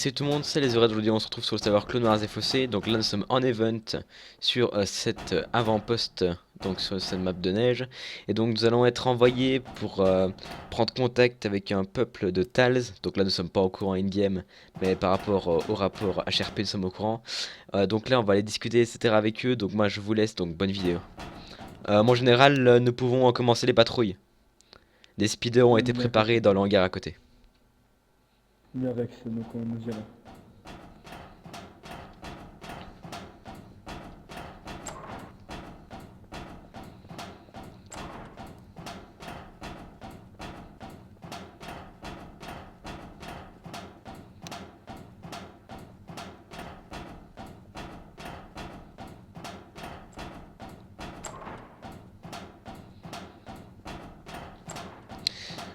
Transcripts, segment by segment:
salut tout le monde, c'est les horaires d'aujourd'hui, on se retrouve sur le serveur Clone Wars FOC. Donc là nous sommes en event sur cette avant-poste, donc sur cette map de neige. Et donc nous allons être envoyés pour prendre contact avec un peuple de Tals. Donc là nous sommes pas au courant in-game, mais par rapport au rapport HRP nous sommes au courant. Donc là on va aller discuter etc avec eux, donc moi je vous laisse, donc bonne vidéo. Mon général, nous pouvons commencer les patrouilles. Les speeders ont été D'accord. préparés dans le hangar à côté. Bien Rex, donc on nous ira.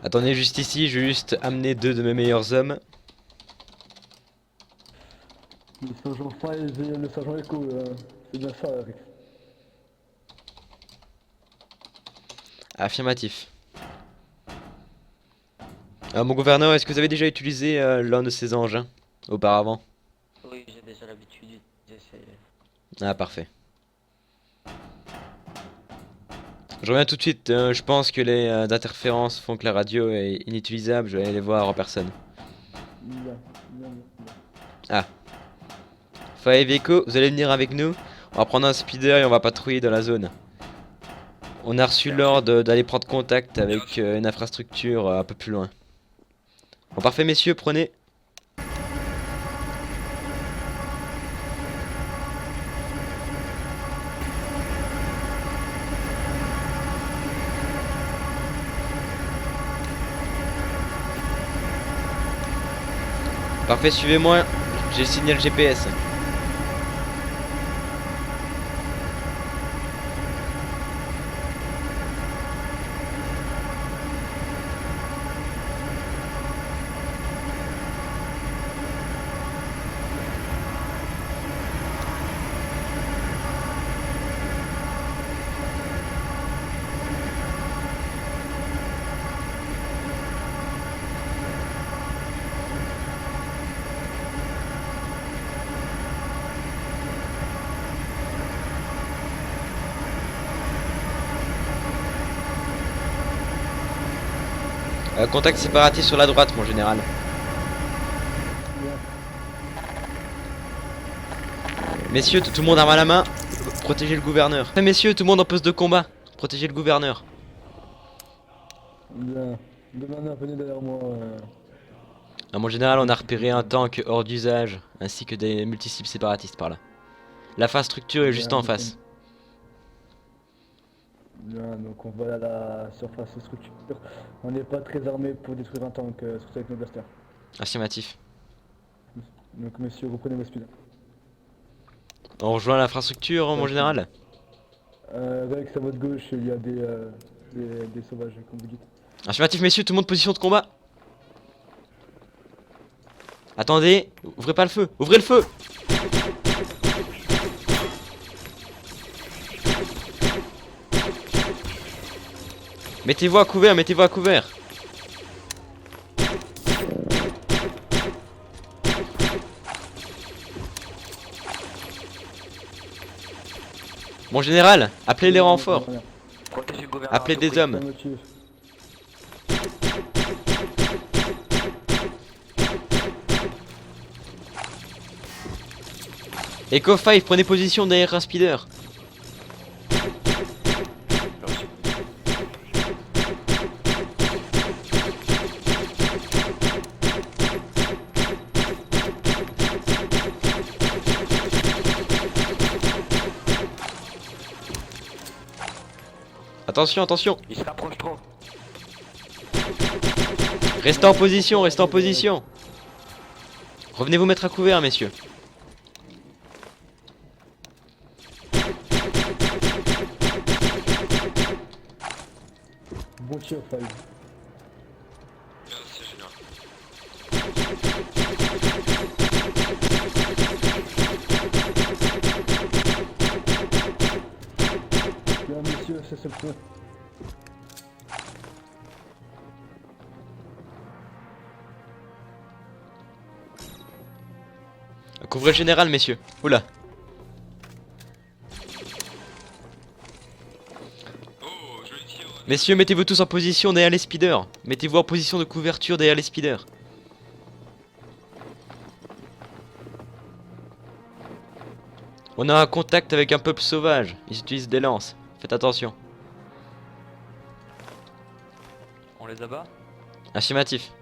Attendez juste ici, je vais juste amener deux de mes meilleurs hommes. Le sergent Files et le sergent Echo, c'est bien ça Rex. Affirmatif. Mon gouverneur, est-ce que vous avez déjà utilisé l'un de ces engins auparavant? Oui, j'ai déjà l'habitude d'essayer. Ah, parfait. Je reviens tout de suite, je pense que les interférences font que la radio est inutilisable, je vais aller les voir en personne. Bien. Ah. Five Echo, vous allez venir avec nous? On va prendre un speeder et on va patrouiller dans la zone. On a reçu l'ordre d'aller prendre contact avec une infrastructure un peu plus loin. Bon, parfait messieurs, prenez. Parfait, suivez-moi, j'ai le signal GPS. Contact séparatiste sur la droite, mon général. Messieurs, tout le monde arme à la main. Protégez le gouverneur. Messieurs, tout le monde en poste de combat. Protégez le gouverneur. Bien. Demandez venez derrière moi. Mon général, on a repéré un tank hors d'usage, ainsi que des multicibles séparatistes par là. L'infrastructure est juste en face. Bien, donc on va à la surface structure. On n'est pas très armé pour détruire un tank, surtout avec nos blasters. Affirmatif. Donc messieurs, reprenez vos speeds. On rejoint l'infrastructure, mon général. Rex, à votre gauche, il y a des sauvages, comme vous dites. Affirmatif, messieurs, tout le monde position de combat. Attendez, ouvrez pas le feu, ouvrez le feu. Mettez-vous à couvert, mettez-vous à couvert. Mon général, appelez les renforts. Protégez le gouvernement. Appelez des hommes. Affirmatif. Echo 5, prenez position derrière un speeder. Attention, attention. Il se rapproche trop. Restez en position, restez en position. Revenez vous mettre à couvert, messieurs. Bon tir, Five. Merci, général. Bien messieurs, c'est le feu. Couvrez le général, messieurs. Oula. Messieurs, mettez-vous tous en position derrière les speeders. Mettez-vous en position de couverture derrière les speeders. On a un contact avec un peuple sauvage. Ils utilisent des lances. Faites attention. On les abat. Affirmatif.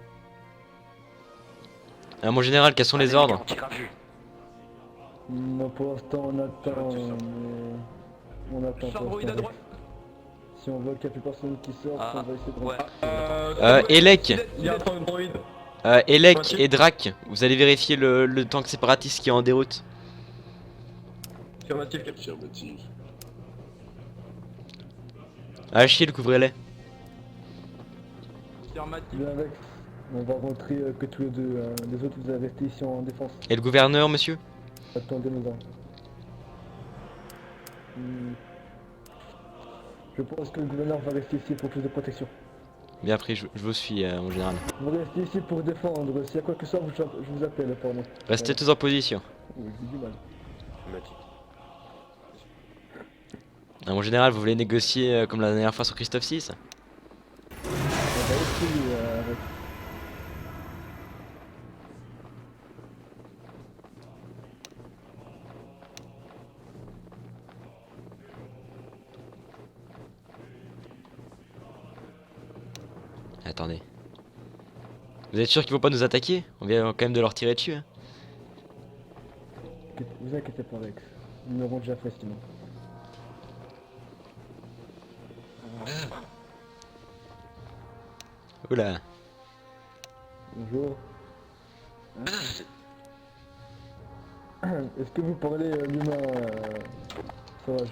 Mon général, quels sont les Allez, ordres? gars, on tire à vue. Non, pour l'instant, on attend, mais... On attend Sors, pour droïde à l'instant. droite. Si on voit qu'il n'y a plus personne qui sort, Ah, on va essayer de... ouais. Elec, Il y a un temps de droïde. Elec et Drac, vous allez vérifier le tank séparatiste qui est en déroute. Affirmatif. Affirmatif. Achille, couvrez-les. Affirmatif. Bien avec. On va rentrer que tous les deux. Les autres, vous allez rester ici en défense. Et le gouverneur, monsieur? Attendez nos ordres. Je pense que le gouverneur va rester ici pour plus de protection. Bien pris, je vous suis, mon général. Vous restez ici pour défendre. S'il y a quoi que ce soit, je vous appelle, pardon. Restez tous en position. Oui, j'ai du mal. Mon général, vous voulez négocier comme la dernière fois sur Christophe 6? On va essayer avec. Attendez. Vous êtes sûr qu'ils vont pas nous attaquer? On vient quand même de leur tirer dessus. Hein. Vous inquiétez pas, Rex. Nous l'aurons déjà fait sinon. Oula. Bonjour. Est-ce que vous parlez l'humain sauvage?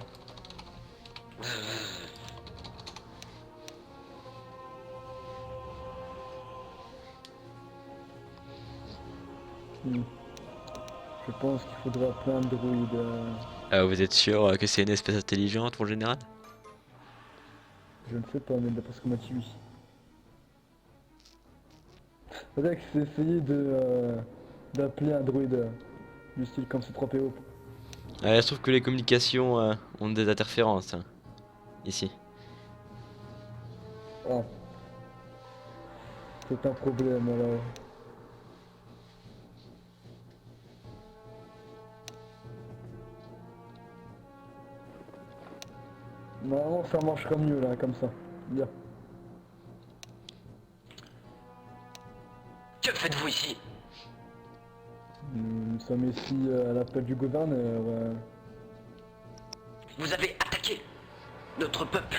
Je pense qu'il faudra plein de droïdes. Vous êtes sûr que c'est une espèce intelligente, mon général? Je ne sais pas, mais d'après ce qu'on m'a dit, oui. Rex, essayez d'appeler un droïde du style comme C3PO. Il se trouve que les communications ont des interférences. Hein, ici. Ah. C'est un problème alors. Normalement ça marchera mieux là, comme ça. Bien. Que faites-vous ici? Nous sommes ici à l'appel du gouverneur. Vous avez attaqué notre peuple.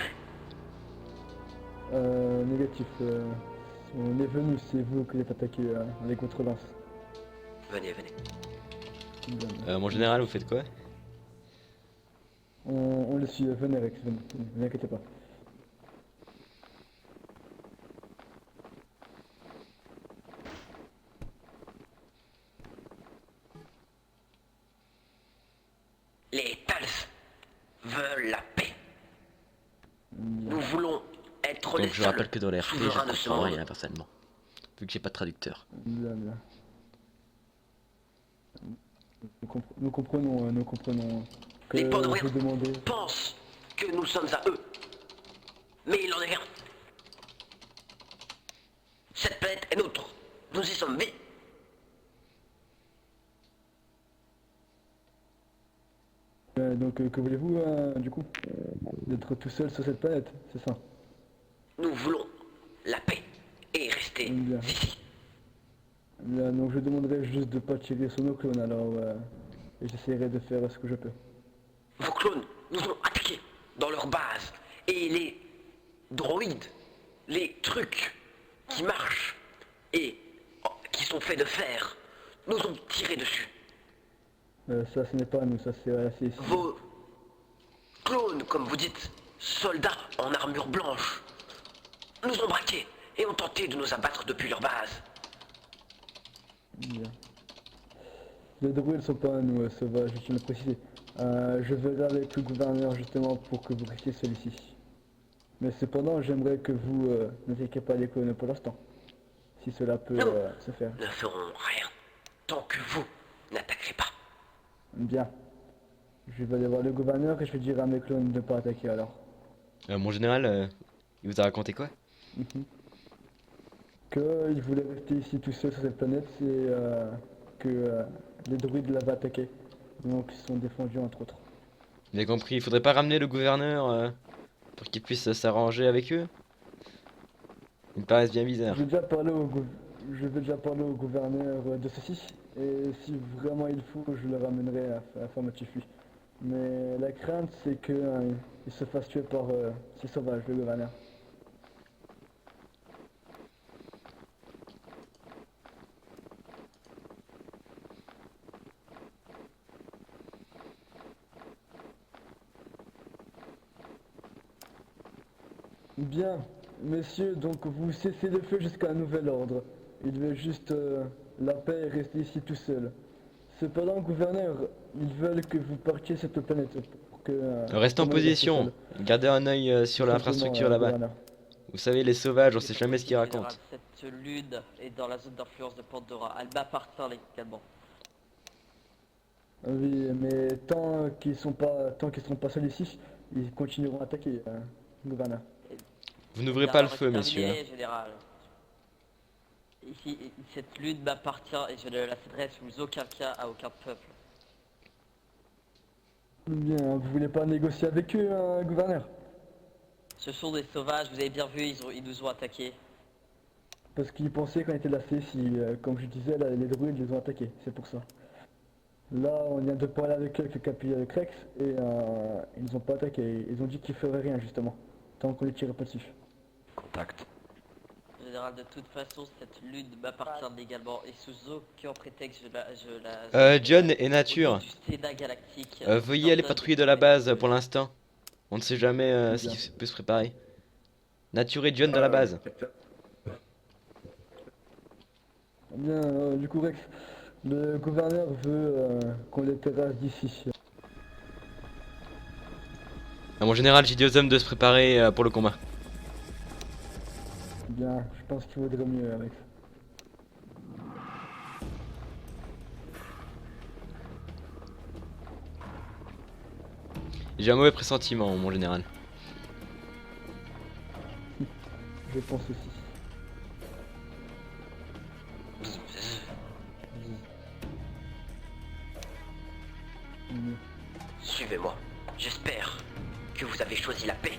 Négatif. On est venu, c'est vous qui êtes attaqué avec votre lance. Venez, venez. Bien. Mon général, vous faites quoi? On le suit, venez Rex, venez, ne vous inquiétez pas. Les Tals veulent la paix. Bien. Nous voulons être les Donc je seuls rappelle que dans les RP, je souverains de ce comprends monde. rien personnellement. Vu que j'ai pas de traducteur. Bien, bien. Nous comprenons que Les Pandoriens vous demandez. pensent que nous sommes à eux. Mais il en est rien. Cette planète est nôtre. Nous y sommes vivants. Donc que voulez-vous du coup? D'être tout seul sur cette planète, c'est ça? Nous voulons la paix et rester Bien. ici. Bien, donc je demanderai juste de pas tirer sur nos clones alors et j'essaierai de faire ce que je peux. Vos clones nous ont attaqués dans leur base. Et les droïdes, les trucs qui marchent et qui sont faits de fer, nous ont tiré dessus. Ça ce n'est pas à nous, ça c'est assez ici. Vos clones, comme vous dites, soldats en armure blanche, nous ont braqués et ont tenté de nous abattre depuis leur base. Bien. Les droïdes ne sont pas à nous, sauvages, je tiens à le préciser. Je verrai avec le gouverneur justement pour que vous restiez celui-ci. Mais cependant, j'aimerais que vous n'attaquiez pas les colonnes pour l'instant. Si cela peut Non. se faire. Ne feront rien tant que vous n'attaquerai pas. Bien. Je vais aller voir le gouverneur et je vais dire à mes clones de ne pas attaquer alors. Mon général, il vous a raconté quoi? Qu'il voulait rester ici tout seul sur cette planète et que les druides l'avaient attaqué. Donc ils sont défendus entre autres. Vous avez compris, il faudrait pas ramener le gouverneur pour qu'il puisse s'arranger avec eux? Il me paraissent bien bizarre. Je vais déjà parler au gouverneur de ceci. Et si vraiment il faut, je le ramènerai à affirmatif lui. Mais la crainte c'est que il se fasse tuer par ces sauvages, le gouverneur. Bien, messieurs, donc vous cessez le feu jusqu'à un nouvel ordre. Il veut juste la paix et rester ici tout seul. Cependant, gouverneur, ils veulent que vous partiez cette planète pour que... Restez en comment il reste position, seul. gardez un œil sur Tout l'infrastructure simplement, là-bas. gouverneur. Vous savez, les sauvages, on sait jamais ce qu'ils Général, racontent. Cette lune est dans la zone d'influence de Pandora. Elle m'appartient légalement. Oui, mais tant qu'ils seront pas seuls ici, ils continueront à attaquer, gouverneur. Vous n'ouvrez pas le feu, Terminé, messieurs. Général. Ici, cette lune m'appartient et je ne la céderai sous aucun cas à aucun peuple. Bien, vous voulez pas négocier avec eux, gouverneur? Ce sont des sauvages, vous avez bien vu, ils nous ont attaqués. Parce qu'ils pensaient qu'on était lassés si, comme je disais, là, les druides les ont attaqués, c'est pour ça. Là, on vient de parler avec eux, avec le capitaine Crex, et ils nous ont pas attaqué. Ils ont dit qu'ils feraient rien, justement, tant qu'on les tirait pas dessus. Contact. Général, de toute façon, cette lune m'appartient légalement et sous aucun prétexte je la... John et Nature, Du Sénat galactique. veuillez aller patrouiller de la base pour l'instant. On ne sait jamais ce qui peut se préparer. Nature et John dans la base. Bien, du coup, Rex, le gouverneur veut qu'on les terrasse d'ici. Mon général, j'ai dit aux hommes de se préparer pour le combat. Bien, je pense qu'il vaudrait mieux, Rex. J'ai un mauvais pressentiment, mon général. Je pense aussi. Suivez-moi. J'espère que vous avez choisi la paix.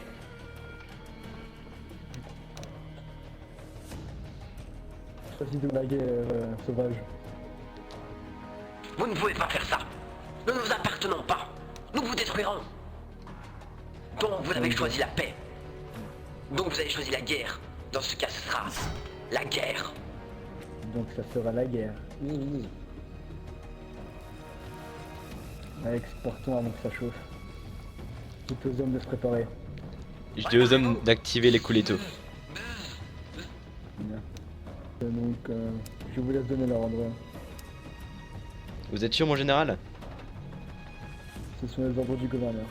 Choisis de blaguer, sauvage. Vous ne pouvez pas faire ça. Nous ne nous appartenons pas. Nous vous détruirons. Donc vous avez choisi la paix. Donc vous avez choisi la guerre. Dans ce cas, ce sera la guerre. Donc ça sera la guerre. Rex, partons avant que ça chauffe. Dites aux hommes de se préparer. J'ai dit aux hommes d'activer les coulettos. Bien. Donc, je vous laisse donner l'ordre. Vous êtes sûr, mon général? Ce sont les ordres du gouverneur.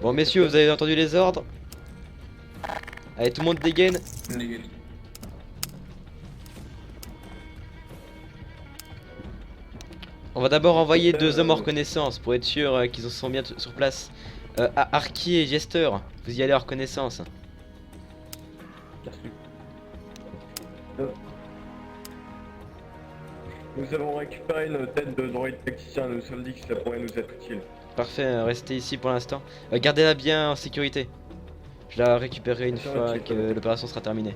Bon, messieurs, vous avez entendu les ordres? Allez, tout le monde dégaine. On va d'abord envoyer deux hommes en reconnaissance pour être sûr qu'ils sont bien sur place. Arky et Jester, vous y allez en reconnaissance. Nous avons récupéré une tête de droïde tacticien, nous nous sommes dit que ça pourrait nous être utile. Parfait, restez ici pour l'instant. Gardez-la bien en sécurité. Je la récupérerai une fois que l'opération sera terminée.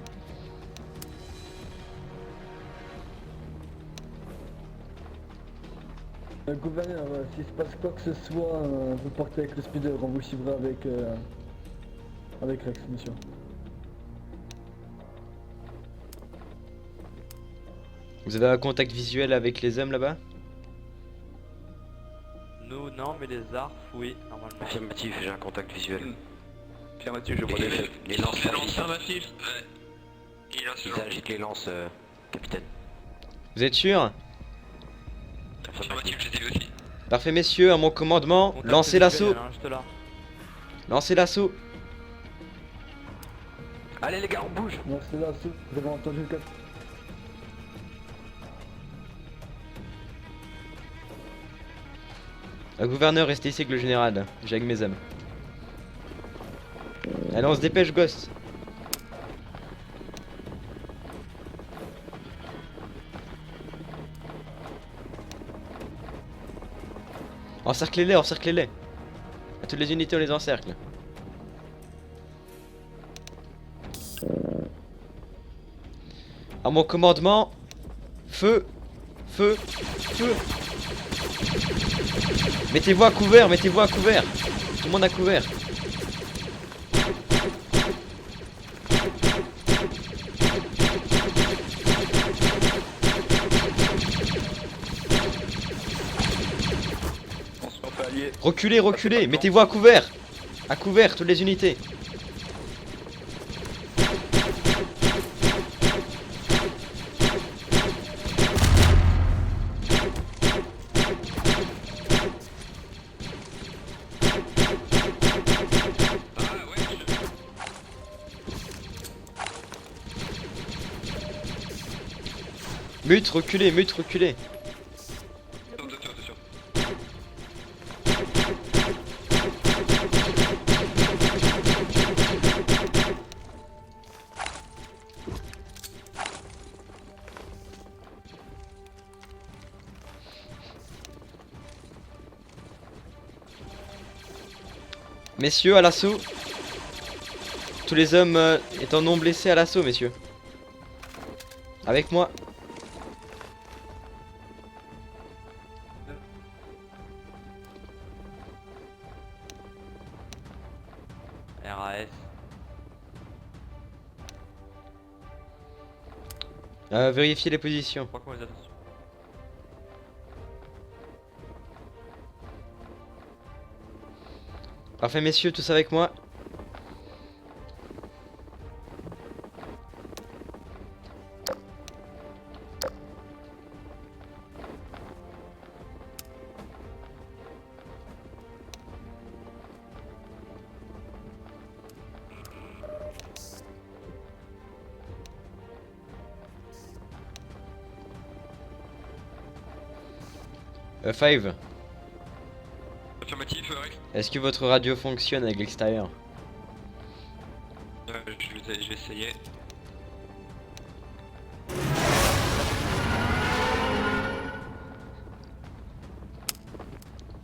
Gouverneur, s'il se passe quoi que ce soit, vous partez avec le speeder, on vous suivra avec Rex, monsieur. Vous avez un contact visuel avec les hommes là-bas? Nous, non, mais les arcs, oui, normalement. Affirmatif, j'ai un contact visuel. Affirmatif, je vois des têtes. Les lances Affirmatif. Ils agitent les lances, capitaine. Vous êtes sûr? Affirmatif, je les ai aussi. Parfait, messieurs, à mon commandement, Contact lancez visuel, l'assaut. hein, juste là. Lancez l'assaut. Allez les gars, on bouge. Merci là, vous avez entendu le cap. Gouverneur, restez ici avec le général. J'ai avec mes hommes. Allez, on se dépêche, gosse. Encerclez-les, encerclez-les. À toutes les unités, on les encercle. À mon commandement, feu, feu, feu. Mettez-vous à couvert, mettez-vous à couvert. Tout le monde à couvert. On se refait allier. Reculez, reculez, mettez-vous à couvert. À couvert, toutes les unités. Mute, reculez, mute, reculez. Attention. Messieurs, à l'assaut. Tous les hommes étant non blessés à l'assaut, messieurs. Avec moi. RAS. Vérifiez les positions. Je crois qu'on les a tous. Parfait, messieurs, tous avec moi. Five, Affirmatif, Rex. est-ce que votre radio fonctionne avec l'extérieur? Je vais essayer.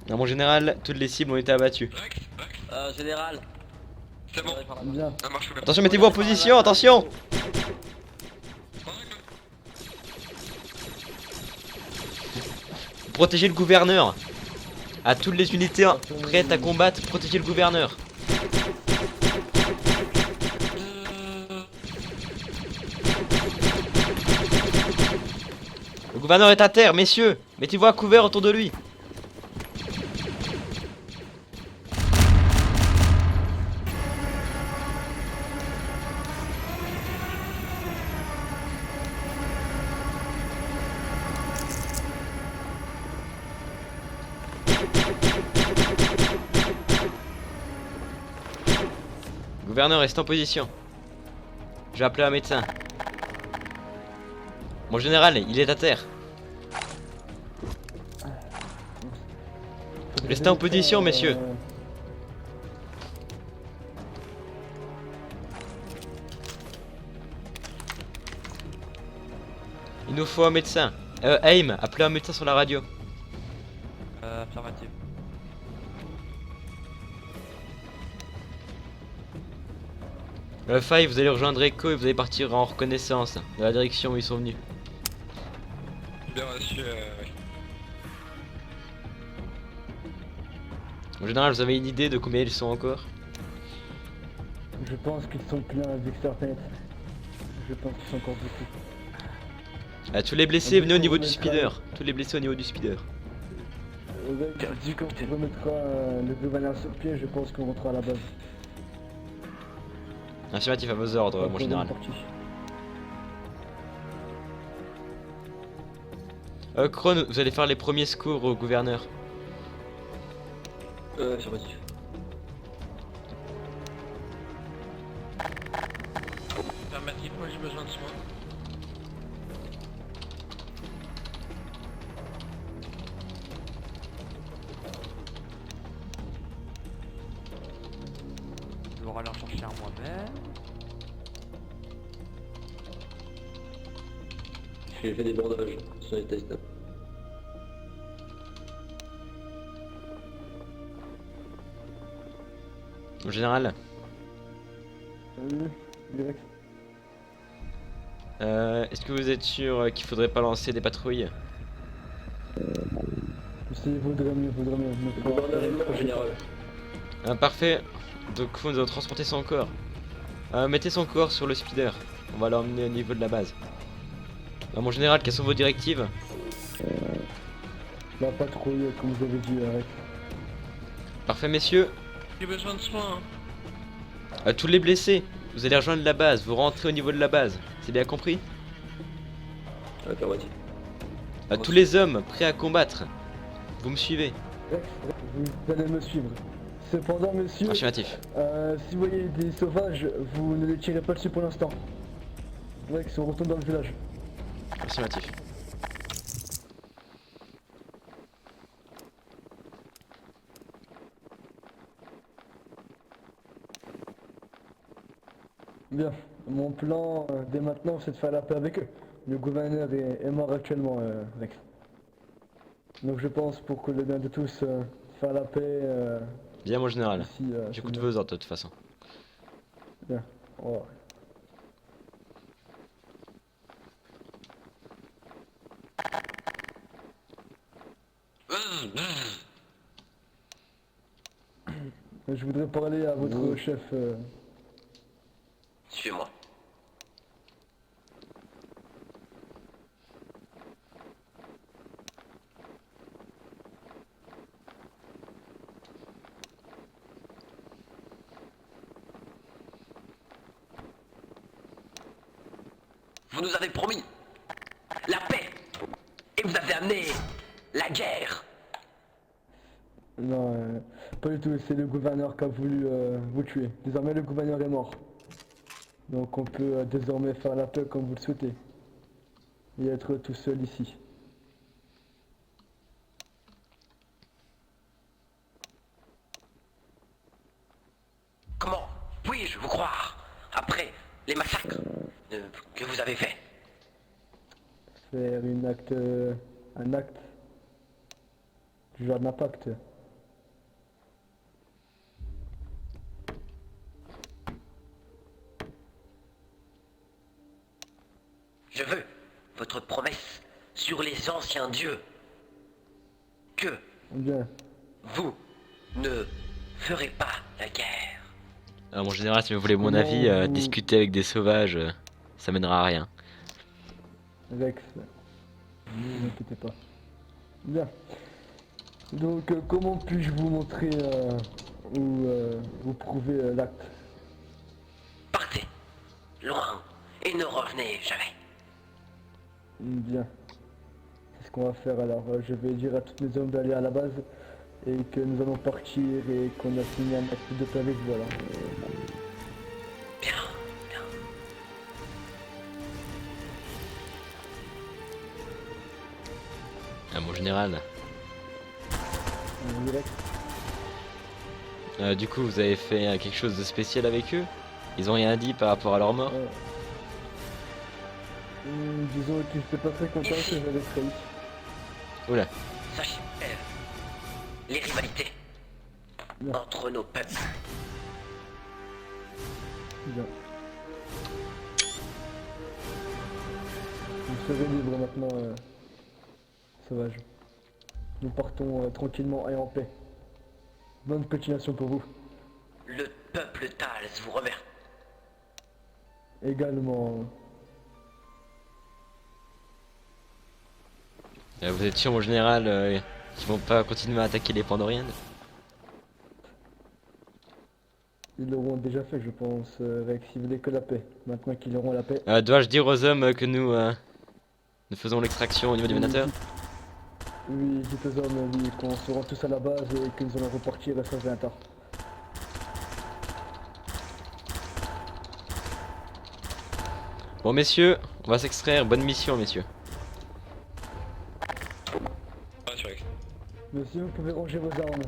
Non, mon général, toutes les cibles ont été abattues. Rex, Général. c'est bon. Bien. Ça marche bien. Attention, mettez-vous en position, attention! Protégez le gouverneur. À toutes les unités prêtes à combattre, protégez le gouverneur. Le gouverneur est à terre, messieurs. Mettez-vous à couvert autour de lui. Gouverneur, reste en position. Je vais appeler un médecin. Mon général, il est à terre. Restez en position, messieurs. Il nous faut un médecin. Aim, appelez un médecin sur la radio. Affirmatif. Five, vous allez rejoindre Echo et vous allez partir en reconnaissance dans la direction où ils sont venus. Bien reçu, En général, vous avez une idée de combien ils sont encore? Je pense qu'ils sont pleins avec certains. Je pense qu'ils sont encore beaucoup. Tous les blessés, venez au niveau du speeder. Tous les blessés au niveau du speeder. Du coup, on remettra le gouverneur sur pied, je pense qu'on rentrera à la base. Affirmatif à vos ordres, mon général. Kron, vous allez faire les premiers secours au gouverneur. Affirmatif. Affirmatif, moi j'ai besoin de soins. va aller en chercher un moi-même. J'ai fait des bandages sur les tests. Mon général, Oui, direct. est-ce que vous êtes sûr qu'il faudrait pas lancer des patrouilles? Vaudrait mieux, Le gouverneur est mort, général. Parfait, donc nous allons transporter son corps. Mettez son corps sur le speeder, on va l'emmener au niveau de la base. Mon général, quelles sont vos directives? La patrouille, comme vous avez dit, arrête. Parfait messieurs. J'ai besoin de soins. Tous les blessés, vous allez rejoindre la base, vous rentrez au niveau de la base, c'est bien compris? Affirmatif. Tous les hommes prêts à combattre, vous me suivez? Rex, vous allez me suivre. Cependant, monsieur, Affirmatif. si vous voyez des sauvages, vous ne les tirez pas dessus pour l'instant. Rex, on retourne dans le village. Affirmatif. Bien, mon plan dès maintenant, c'est de faire la paix avec eux. Le gouverneur est mort actuellement, Rex. Donc je pense, pour que le bien de tous, faire la paix Bien mon général, ici. j'écoute c'est vos ordres de toute façon. bien. Au revoir. Je voudrais parler à votre chef. Suivez-moi. Vous nous avez promis la paix et vous avez amené la guerre. Non, pas du tout, c'est le gouverneur qui a voulu vous tuer. Désormais, le gouverneur est mort. Donc on peut désormais faire la paix comme vous le souhaitez. Et être tout seul ici. Comment puis-je vous croire après les massacres que vous avez faits? Faire un acte du genre d'impact. Je veux votre promesse sur les anciens dieux que Bien. vous ne ferez pas la guerre. Alors mon général, si vous voulez mon Comment avis, vous- discuter avec des sauvages, ça mènera à rien. Rex, ne vous inquiétez pas. Bien. Donc comment puis-je vous montrer ou vous prouver l'acte? Partez loin et ne revenez jamais. Bien. C'est ce qu'on va faire alors. Je vais dire à tous mes hommes d'aller à la base et que nous allons partir et qu'on a signé un acte de paix avec vous alors. Bien, bien. Mon général, Direct. du coup vous avez fait quelque chose de spécial avec eux? Ils ont rien dit par rapport à leur mort? Disons que j'étais pas très content que j'avais trahi. Oula, Sachez les rivalités Bien. entre nos peuples. Bien. Vous serez libre maintenant, sauvage. Nous partons tranquillement et en paix. Bonne continuation pour vous. Le peuple Thals vous remercie. Également. vous êtes sûr mon général qu'ils vont pas continuer à attaquer les Pandoriennes? Ils l'auront déjà fait, je pense, Rex. Ils voulaient que la paix. Maintenant qu'ils auront la paix. Dois-je dire aux hommes que nous faisons l'extraction au niveau du Vénateur? Oui, dites aux hommes, oui, qu'on se rend tous à la base et que nous allons repartir sans rien tard. Bon messieurs, on va s'extraire, bonne mission messieurs. Monsieur, vous pouvez ranger vos armes.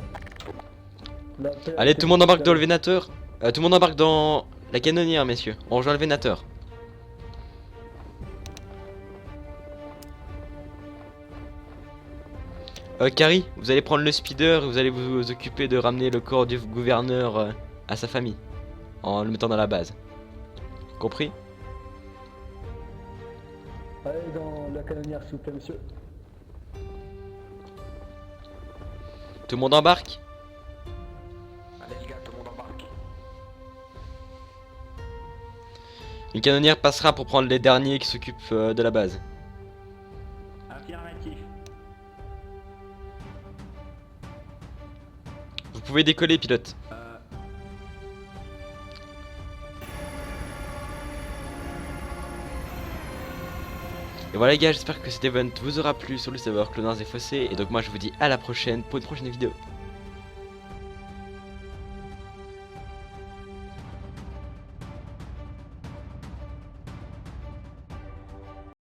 La paix Allez tout le monde embarque dans le Vénateur. Tout le monde embarque dans la canonnière, messieurs. On rejoint le Vénateur. Carrie, vous allez prendre le speeder et vous allez vous occuper de ramener le corps du gouverneur à sa famille. En le mettant dans la base. Compris? Allez dans la canonnière s'il vous plaît monsieur. Tout le monde embarque? Allez les gars, tout le monde embarque. Une canonnière passera pour prendre les derniers qui s'occupent de la base. Affirmatif. Vous pouvez décoller, pilote. Et voilà les gars, j'espère que cet event vous aura plu sur le serveur Clonards et Fossés. Et donc moi je vous dis à la prochaine pour une prochaine vidéo.